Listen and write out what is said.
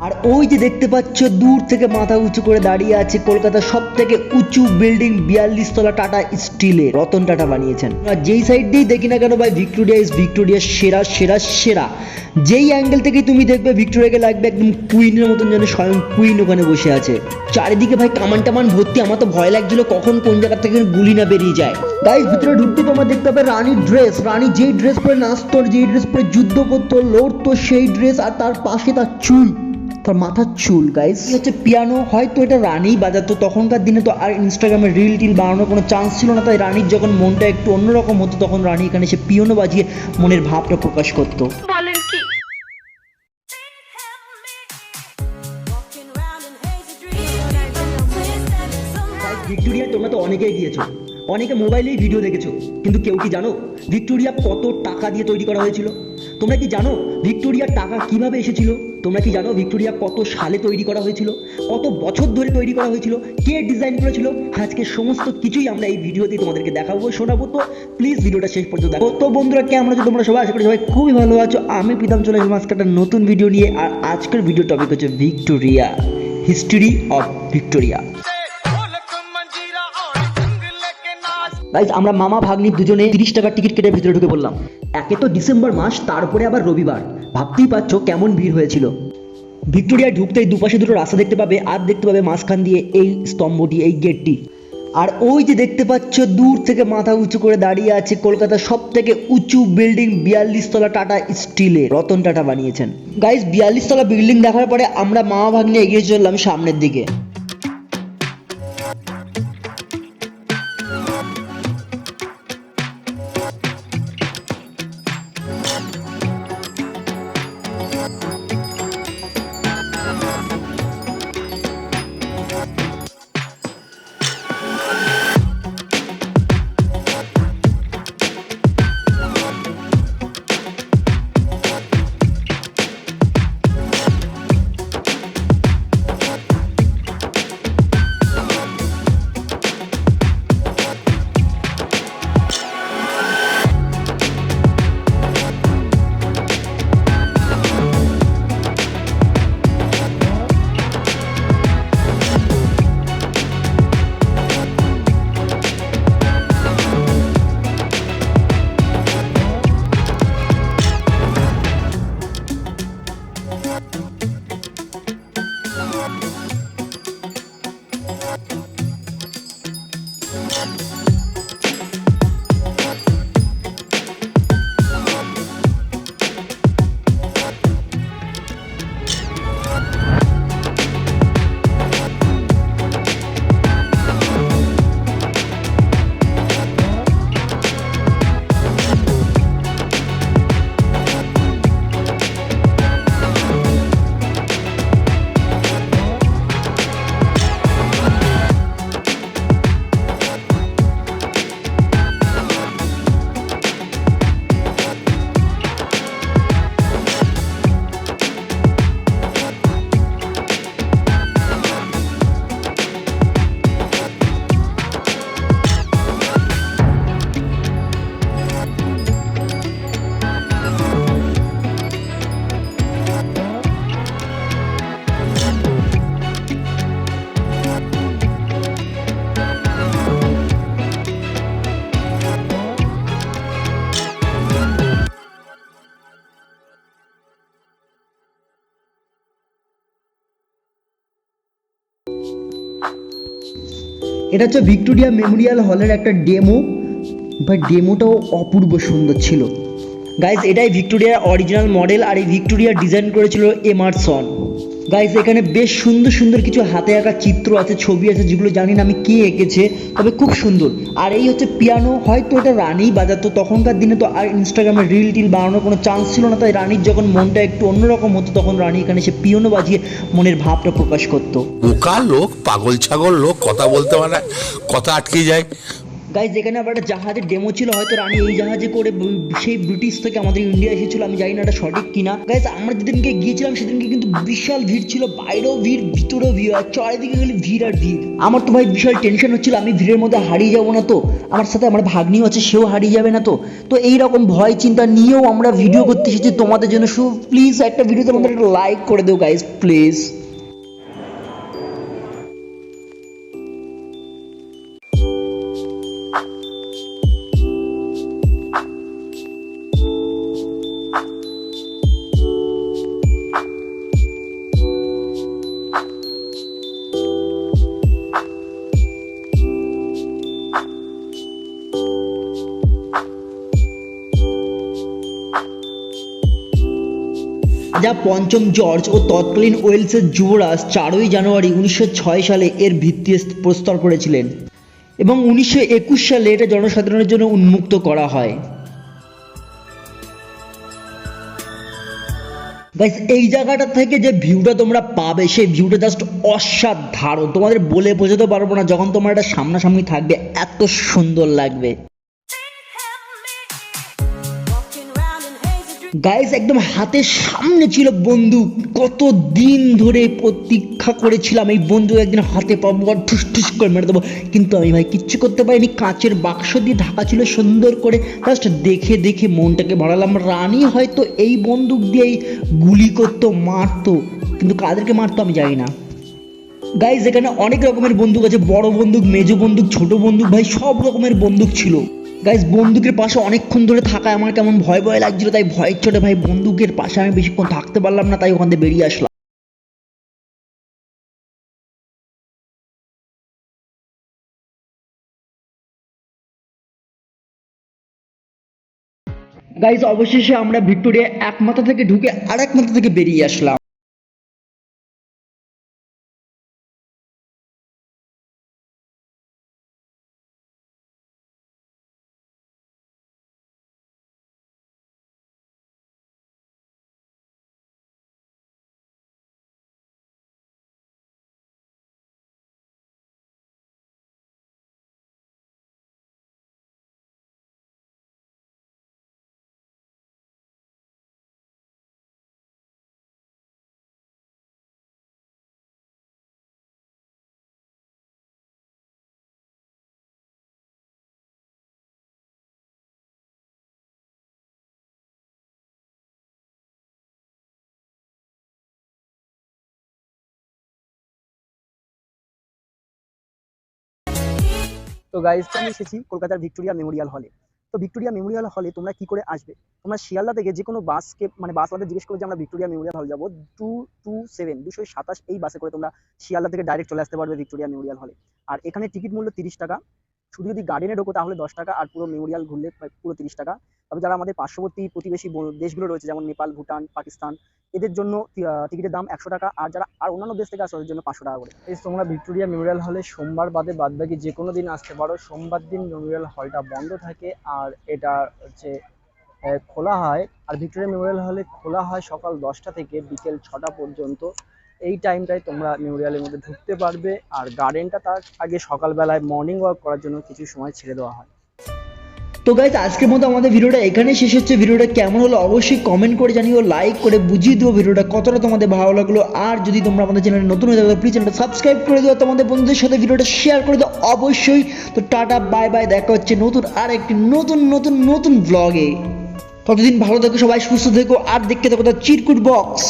আর ওই যে দেখতে পাচ্ছ দূর থেকে মাথা উঁচু করে দাঁড়িয়ে আছে কলকাতার সব থেকে উঁচু বিল্ডিং 42 তলা টাটা স্টিলের, রতন টাটা বানিয়েছেন। আর যেই সাইড দিয়েই দেখি না কেন ভাই, ভিক্টোরিয়া ইজ ভিক্টোরিয়া সেরা সেরা সেরা। যেই অ্যাঙ্গেল থেকে তুমি দেখবে ভিক্টোরিয়াকে লাগবে একদম কুইনের মতন, যেন স্বয়ং কুইন ওখানে বসে আছে। চারিদিকে ভাই কামান টামান ভর্তি, আমার তো ভয় লাগছিল কখন কোন জায়গা থেকে গুলি না বেরিয়ে যায়। গাইস ভিতরে ঢুকতে তোমার দেখতে হবে রানীর ড্রেস, রানী যেই ড্রেস পরে নাচতো, যেই ড্রেস পরে যুদ্ধ করতো, লড়তো, সেই ড্রেস। আর তার পাশে তার চুল, তার মাথার চুল। গাইস হচ্ছে পিয়ানো, হয়তো এটা রানী বাজাতো। তখনকার দিনে তো আর ইনস্টাগ্রামে রিল টিল বানানোর কোনো চান্স ছিল না, তাই রানীর যখন মনটা একটু অন্যরকম হতো তখন রানী এখানে সে পিয়ানো বাজিয়ে মনের ভাবটা প্রকাশ করতো। বলেন কি? ভিক্টোরিয়া তোমরা তো অনেকেই গিয়েছো, অনেকে মোবাইলেই ভিডিও দেখেছো, কিন্তু কেউ কি জানো ভিক্টোরিয়া কত টাকা দিয়ে তৈরি করা হয়েছিল? তোমরা কি জানো ভিক্টোরিয়ার টাকা কিভাবে এসেছিল? তোমরা কি জানো ভিক্টোরিয়া কত সালে তৈরি করা হয়েছিল, কত বছর ধরে তৈরি করা হয়েছিল, কে ডিজাইন করেছিল? আজকে সমস্ত কিছুই আমরা এই ভিডিওতে তোমাদেরকে দেখাবো, শোনাবো। তো প্লিজ ভিডিওটা শেষ পর্যন্ত দেখো। তো বন্ধুরা কেমন আছো তোমরা সবাই? আশা করি সবাই খুবই ভালো আছো। আমি প্রীতম চলে এসেছি আজকে একটা নতুন ভিডিও নিয়ে। আর আজকের ভিডিও টপিক হচ্ছে Victoria, history of Victoria. Guys আমরা মামা ভাগ্নি দুজনে 30 টাকার টিকিট কেটে ভিতরে ঢুকে পড়লাম। একে তো ডিসেম্বর মাস, তারপরে আবার রবিবার, ভাবতেই পারছো কেমন ভিড় হয়েছিল। ভিক্টোরিয়ায় ঢুকতেই দুপাশে দুটো রাস্তা দেখতে পাবে, আর দেখতে পাবে মাঝখান দিয়ে এই স্তম্ভটি, এই গেটটি। আর ওই যে দেখতে পাচ্ছ দূর থেকে মাথা উঁচু করে দাঁড়িয়ে আছে কলকাতার সব থেকে উঁচু বিল্ডিং 42 তলা টাটা স্টিলের, রতন টাটা বানিয়েছেন। গাইস 42 তলা বিল্ডিং দেখার পরে আমরা মামা ভাগ্নি এগিয়ে চললাম সামনের দিকে। এটা হচ্ছে ভিক্টোরিয়া মেমোরিয়াল হলের একটা ডেমো, বাট ডেমোটাও অপূর্ব সুন্দর ছিল। গাইজ এটাই ভিক্টোরিয়ার অরিজিনাল মডেল, আর এই ভিক্টোরিয়া ডিজাইন করেছিল এমারসন। গাইজ এখানে বেশ সুন্দর সুন্দর কিছু হাতে আঁকা চিত্র আছে, ছবি আছে, যেগুলো জানি না আমি কে এঁকেছে, তবে খুব সুন্দর। আর এই হচ্ছে পিয়ানো, হয়তো এটা রানী বাজাতো। তখনকার দিনে তো আর ইনস্টাগ্রামে রিল টিল বানানোর কোনো চান্স ছিল না, তাই রানীর যখন মনটা একটু অন্যরকম হতো তখন রানী এখানে সে পিয়ানো বাজিয়ে মনের ভাবটা প্রকাশ করতো। বোকা লোক, পাগল ছাগল লোক, কথা বলতে পারে, কথা আটকে যায়। গাইজ এখানে আবার একটা জাহাজের ডেমো ছিল, হয়তো রানী এই জাহাজে করে সেই ব্রিটিশ থেকে আমাদের ইন্ডিয়া এসেছিল, আমি জানি না এটা সঠিক কিনা। গাইজ আমরা যেদিনকে গিয়েছিলাম সেদিনকে কিন্তু বিশাল ভিড় ছিল, বাইরেও ভিড় ভিতরেও ভিড়, আর চারিদিকে খালি ভিড় আর ভিড়। আমার তো ভাই বিশাল টেনশন হচ্ছিল আমি ভিড়ের মধ্যে হারিয়ে যাবো না তো, আমার সাথে আমার ভাগ্নিও আছে সেও হারিয়ে যাবে না তো। তো এইরকম ভয় চিন্তা নিয়েও আমরা ভিডিও করতে এসেছি তোমাদের জন্য। সো প্লিজ একটা ভিডিওতে আমাদের একটা লাইক করে দেও গাইজ প্লিজ। যা পঞ্চম জর্জ ও তৎকালীন ওয়েলসের যুবরাজ 4ই জানুয়ারি 1906 সালে এর ভিত্তি প্রস্তর করেছিলেন এবং 1921 সালে এটা জনসাধারণের জন্য উন্মুক্ত করা হয়। গাইস এই জায়গাটা থেকে যে ভিউটা তোমরা পাবে সেই ভিউটা জাস্ট অসাধারণ, তোমাদের বলে বোঝাতে পারবো না। যখন তোমরা এটা সামনাসামনি থাকবে এত সুন্দর লাগবে। গাইস একদম হাতের সামনে ছিল বন্দুক, কত দিন ধরে প্রতীক্ষা করেছিলাম এই বন্দুক একদিন হাতে পাবো আর ঠুস ঠুস করে মেরে দেবো, কিন্তু আমি ভাই কিচ্ছু করতে পারিনি। কাঁচের বাক্স দিয়ে ঢাকা ছিল সুন্দর করে, জাস্ট দেখে দেখে মনটাকে ভাড়ালাম। রানী হয়তো এই বন্দুক দিয়েই গুলি করতো, মারতো, কিন্তু কাদেরকে মারতো আমি জানি না। গাইস এখানে অনেক রকমের বন্দুক আছে, বড় বন্দুক, মেজো বন্দুক, ছোট বন্দুক, ভাই সব রকমের বন্দুক ছিল। গাইস বন্দুকের পাশে অনেকক্ষণ ধরে থাকায় আমার কেমন ভয় ভয় লাগছিল, তাই ভয়ের চোটে ভাই বন্দুকের পাশে আমি বেশিক্ষণ থাকতে পারলাম না, তাই ওখান থেকে বেরিয়ে আসলাম। গাইস অবশেষে আমরা ভিক্টোরিয়া এক মাথা থেকে ঢুকে আর এক মাথা থেকে বেরিয়ে আসলাম। তো গাইস আমি এসেছি কলকাতার ভিক্টোরিয়া মেমোরিয়াল হলে। তো ভিক্টোরিয়া মেমোরিয়াল হলে তোমরা কি করে আসবে? তোমরা শিয়ালদা থেকে যে কোনো বাসকে মানে বাসওয়ালাদের জিজ্ঞেস করে যে আমরা ভিক্টোরিয়া মেমোরিয়াল হল যাবো, 227 এই বাসে করে তোমরা শিয়ালদা থেকে ডাইরেক্ট চলে আসতে পারবে ভিক্টোরিয়া মেমোরিয়াল হলে। আর এখানে টিকিট মূল্য 30 টাকা, শুধু যদি গার্ডেনে ঢোকো তাহলে 10 টাকা, আর পুরো মেমোরিয়াল ঘুরলে পুরো 30 টাকা। তবে যারা আমাদের পার্শ্ববর্তী প্রতিবেশী দেশগুলো রয়েছে যেমন নেপাল, ভুটান, পাকিস্তান, এদের জন্য টিকিটের দাম 100 টাকা, আর যারা আর অন্যান্য দেশ থেকে আসে ওদের জন্য 500 টাকা করে। তোমরা ভিক্টোরিয়া মেমোরিয়াল হলে সোমবার বাদে বাদবাকি যে কোনো দিন আসতে পারো। সোমবার দিন মেমোরিয়াল হলটা বন্ধ থাকে আর এটা হচ্ছে খোলা হয়। আর ভিক্টোরিয়া মেমোরিয়াল হলে খোলা হয় সকাল 10টা থেকে বিকেল 6টা পর্যন্ত। এই টাইমটায় তোমরা মেমোরিয়ালের মধ্যে ঢুকতে পারবে। আর গার্ডেনটা তার আগে সকালবেলায় মর্নিং ওয়াক করার জন্য কিছু সময় ছেড়ে দেওয়া হয়। তো গাইজ আজকের মতো আমাদের ভিডিওটা এখানেই শেষ হচ্ছে। ভিডিওটা কেমন হলো অবশ্যই কমেন্ট করে জানিও, লাইক করে বুঝিয়ে দিও ভিডিওটা কতটা তোমাদের ভালো লাগলো। আর যদি তোমরা আমাদের চ্যানেলে নতুন হয়ে থাকো প্লিজ চ্যানেলটা সাবস্ক্রাইব করে দিও, তোমাদের বন্ধুদের সাথে ভিডিওটা শেয়ার করে দিও অবশ্যই। তো টাটা বাই বাই, দেখা হচ্ছে নতুন আর একটি নতুন ব্লগে। ততদিন ভালো থেকো সবাই, সুস্থ থেকো আর দেখতে থাকো দ্য চিরকুট বক্স।